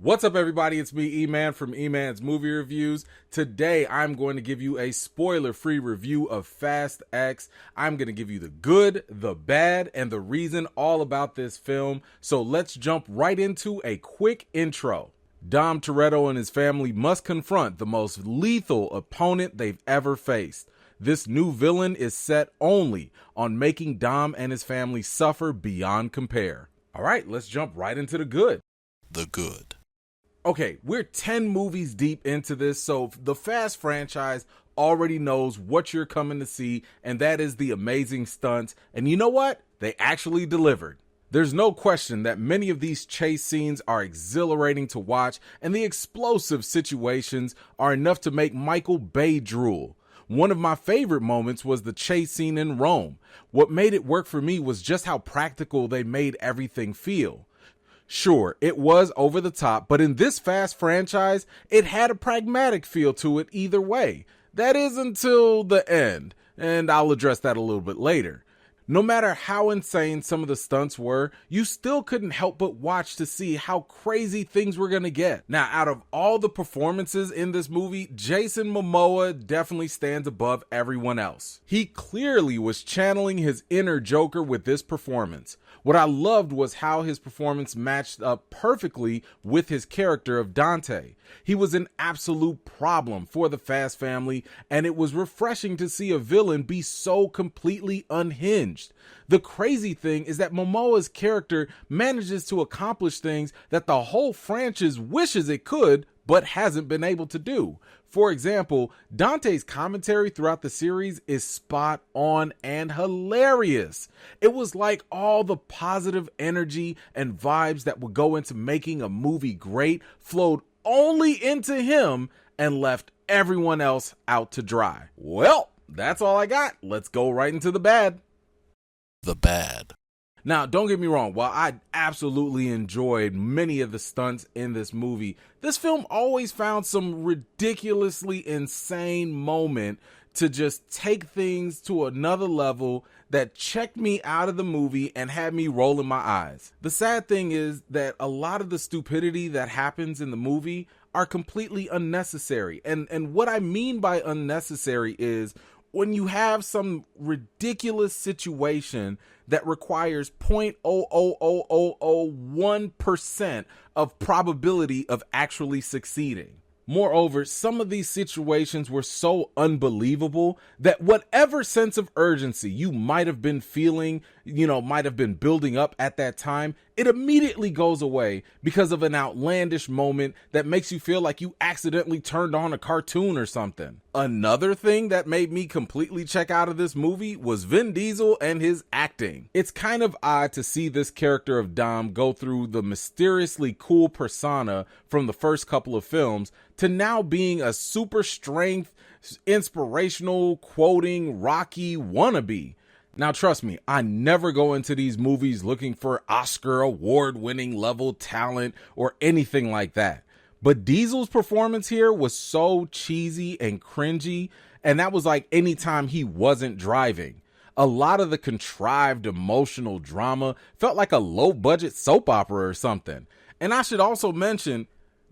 What's up, everybody? It's me, Eman from Eman's Movie Reviews. Today, I'm going to give you a spoiler-free review of Fast X. I'm going to give you the good, the bad, and the reason all about this film. So let's jump right into a quick intro. Dom Toretto and his family must confront the most lethal opponent they've ever faced. This new villain is set only on making Dom and his family suffer beyond compare. All right, let's jump right into the good. The good. Okay, we're 10 movies deep into this, so the Fast franchise already knows what you're coming to see, and that is the amazing stunts. And you know what? They actually delivered. There's no question that many of these chase scenes are exhilarating to watch, and the explosive situations are enough to make Michael Bay drool. One of my favorite moments was the chase scene in Rome. What made it work for me was just how practical they made everything feel. Sure, it was over the top, but in this Fast franchise, it had a pragmatic feel to it either way. That is until the end, and I'll address that a little bit later. No matter how insane some of the stunts were, you still couldn't help but watch to see how crazy things were gonna get. Now, out of all the performances in this movie, Jason Momoa definitely stands above everyone else. He clearly was channeling his inner Joker with this performance. What I loved was how his performance matched up perfectly with his character of Dante. He was an absolute problem for the Fast family, and it was refreshing to see a villain be so completely unhinged. The crazy thing is that Momoa's character manages to accomplish things that the whole franchise wishes it could, but hasn't been able to do. For example, Dante's commentary throughout the series is spot on and hilarious. It was like all the positive energy and vibes that would go into making a movie great flowed only into him and left everyone else out to dry. Well, that's all I got. Let's go right into the bad. The bad. Now, don't get me wrong, while I absolutely enjoyed many of the stunts in this movie, this film always found some ridiculously insane moment to just take things to another level that checked me out of the movie and had me rolling my eyes. The sad thing is that a lot of the stupidity that happens in the movie are completely unnecessary. And what I mean by unnecessary is when you have some ridiculous situation that requires 0.00001% of probability of actually succeeding. Moreover, some of these situations were so unbelievable that whatever sense of urgency you might have been feeling, might have been building up at that time, it immediately goes away because of an outlandish moment that makes you feel like you accidentally turned on a cartoon or something. Another thing that made me completely check out of this movie was Vin Diesel and his acting. It's kind of odd to see this character of Dom go through the mysteriously cool persona from the first couple of films to now being a super strength, inspirational, quoting, Rocky wannabe. Now, trust me, I never go into these movies looking for Oscar award-winning level talent or anything like that. But Diesel's performance here was so cheesy and cringy, and that was like anytime he wasn't driving. A lot of the contrived emotional drama felt like a low-budget soap opera or something. And I should also mention,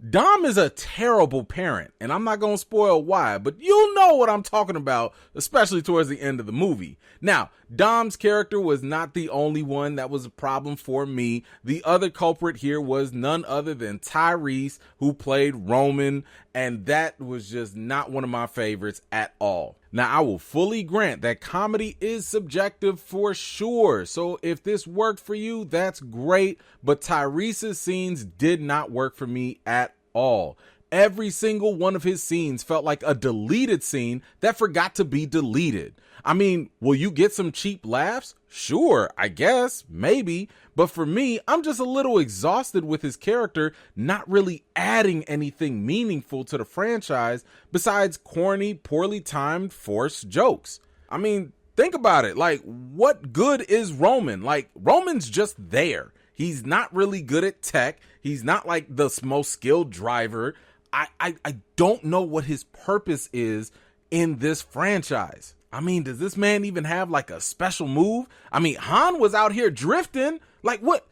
Dom is a terrible parent, and I'm not going to spoil why, but you'll know what I'm talking about, especially towards the end of the movie. Now, Dom's character was not the only one that was a problem for me. The other culprit here was none other than Tyrese, who played Roman, and that was just not one of my favorites at all. Now, I will fully grant that comedy is subjective for sure, so if this worked for you, that's great, but Tyrese's scenes did not work for me at all. Every single one of his scenes felt like a deleted scene that forgot to be deleted. I mean, will you get some cheap laughs? Sure, I guess, maybe. But for me, I'm just a little exhausted with his character not really adding anything meaningful to the franchise besides corny, poorly timed, forced jokes. I mean, think about it. Like, what good is Roman? Like, Roman's just there. He's not really good at tech. He's not like the most skilled driver. I don't know what his purpose is in this franchise. I mean, does this man even have like a special move? I mean, Han was out here drifting. Like, what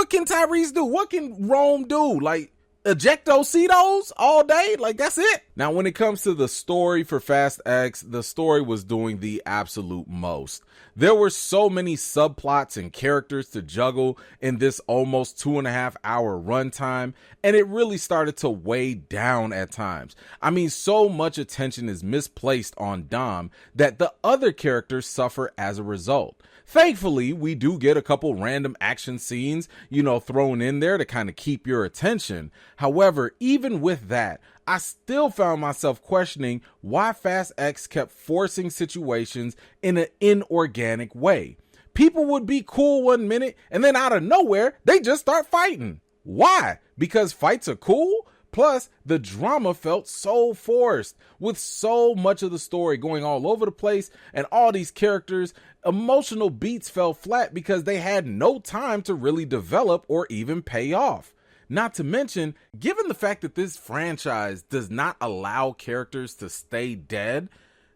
can Tyrese do? What can Rome do? Like, ejectocitos all day. Like, that's it. Now, when it comes to the story for Fast X, the story was doing the absolute most. There were so many subplots and characters to juggle in this almost 2.5 hour runtime, and it really started to weigh down at times. I mean, so much attention is misplaced on Dom that the other characters suffer as a result. Thankfully, we do get a couple random action scenes, thrown in there to kind of keep your attention. However, even with that, I still found myself questioning why Fast X kept forcing situations in an inorganic way. People would be cool one minute, and then out of nowhere, they just start fighting. Why? Because fights are cool? Plus, the drama felt so forced, with so much of the story going all over the place and all these characters. Emotional beats fell flat because they had no time to really develop or even pay off. Not to mention, given the fact that this franchise does not allow characters to stay dead,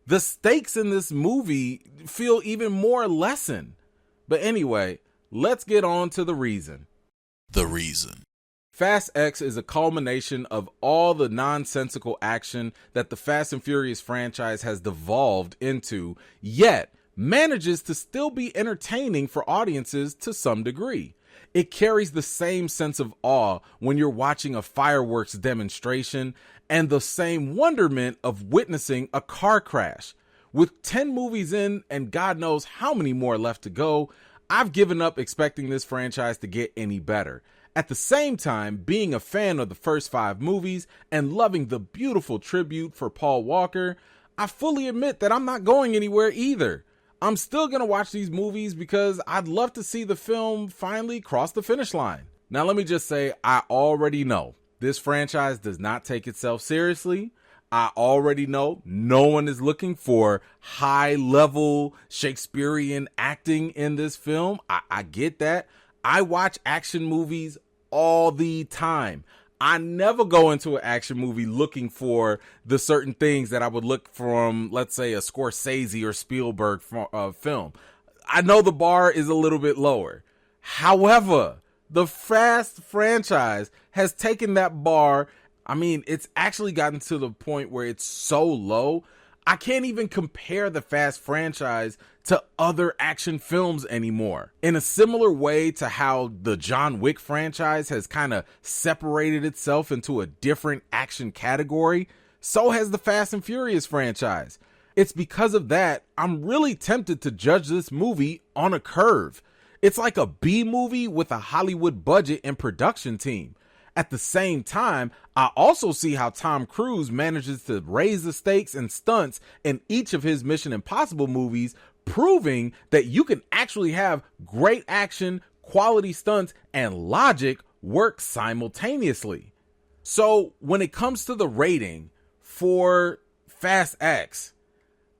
the stakes in this movie feel even more lessened. But anyway, let's get on to the reason. The reason. Fast X is a culmination of all the nonsensical action that the Fast and Furious franchise has devolved into, yet manages to still be entertaining for audiences to some degree. It carries the same sense of awe when you're watching a fireworks demonstration and the same wonderment of witnessing a car crash. With 10 movies in and God knows how many more left to go, I've given up expecting this franchise to get any better. At the same time, being a fan of the first 5 movies and loving the beautiful tribute for Paul Walker, I fully admit that I'm not going anywhere either. I'm still going to watch these movies because I'd love to see the film finally cross the finish line. Now, let me just say, I already know this franchise does not take itself seriously. I already know no one is looking for high-level Shakespearean acting in this film. I get that. I watch action movies all the time. I never go into an action movie looking for the certain things that I would look from, let's say, a Scorsese or Spielberg film. I know the bar is a little bit lower. However, the Fast franchise has taken that bar. I mean, it's actually gotten to the point where it's so low, I can't even compare the Fast franchise to other action films anymore. In a similar way to how the John Wick franchise has kind of separated itself into a different action category, so has the Fast and Furious franchise. It's because of that, I'm really tempted to judge this movie on a curve. It's like a B movie with a Hollywood budget and production team. At the same time, I also see how Tom Cruise manages to raise the stakes and stunts in each of his Mission Impossible movies, proving that you can actually have great action, quality stunts, and logic work simultaneously. So when it comes to the rating for Fast X,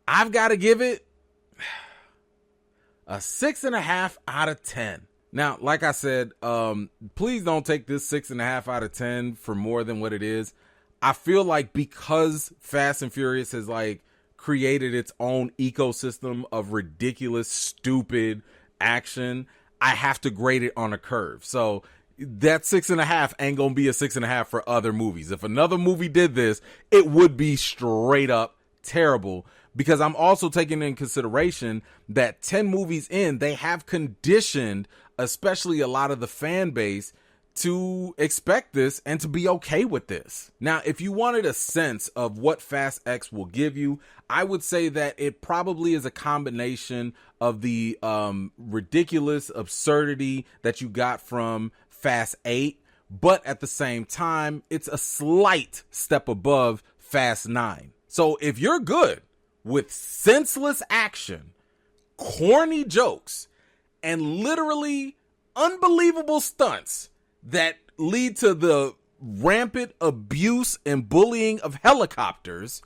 I've got to give it a 6.5 out of 10. Now, like I said, please don't take this 6.5 out of 10 for more than what it is. I feel like because Fast and Furious has created its own ecosystem of ridiculous, stupid action, I have to grade it on a curve. So that 6.5 ain't gonna be a 6.5 for other movies. If another movie did this, it would be straight up terrible. Because I'm also taking in consideration that 10 movies in, they have conditioned, especially a lot of the fan base, to expect this and to be okay with this. Now, if you wanted a sense of what Fast X will give you, I would say that it probably is a combination of the ridiculous absurdity that you got from Fast 8, but at the same time, it's a slight step above Fast 9. So if you're good with senseless action, corny jokes, and literally unbelievable stunts that lead to the rampant abuse and bullying of helicopters,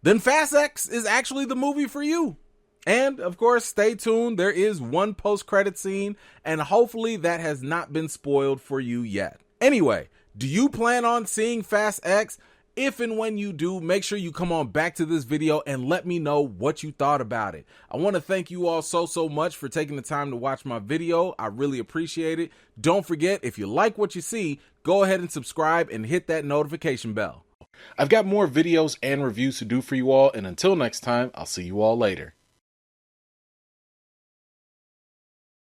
then Fast X is actually the movie for you. And of course, stay tuned. There is one post-credit scene, and hopefully that has not been spoiled for you yet. Anyway, do you plan on seeing Fast X? If and when you do, make sure you come on back to this video and let me know what you thought about it. I want to thank you all so much for taking the time to watch my video. I really appreciate it. Don't forget, if you like what you see, go ahead and subscribe and hit that notification bell. I've got more videos and reviews to do for you all, and until next time, I'll see you all later.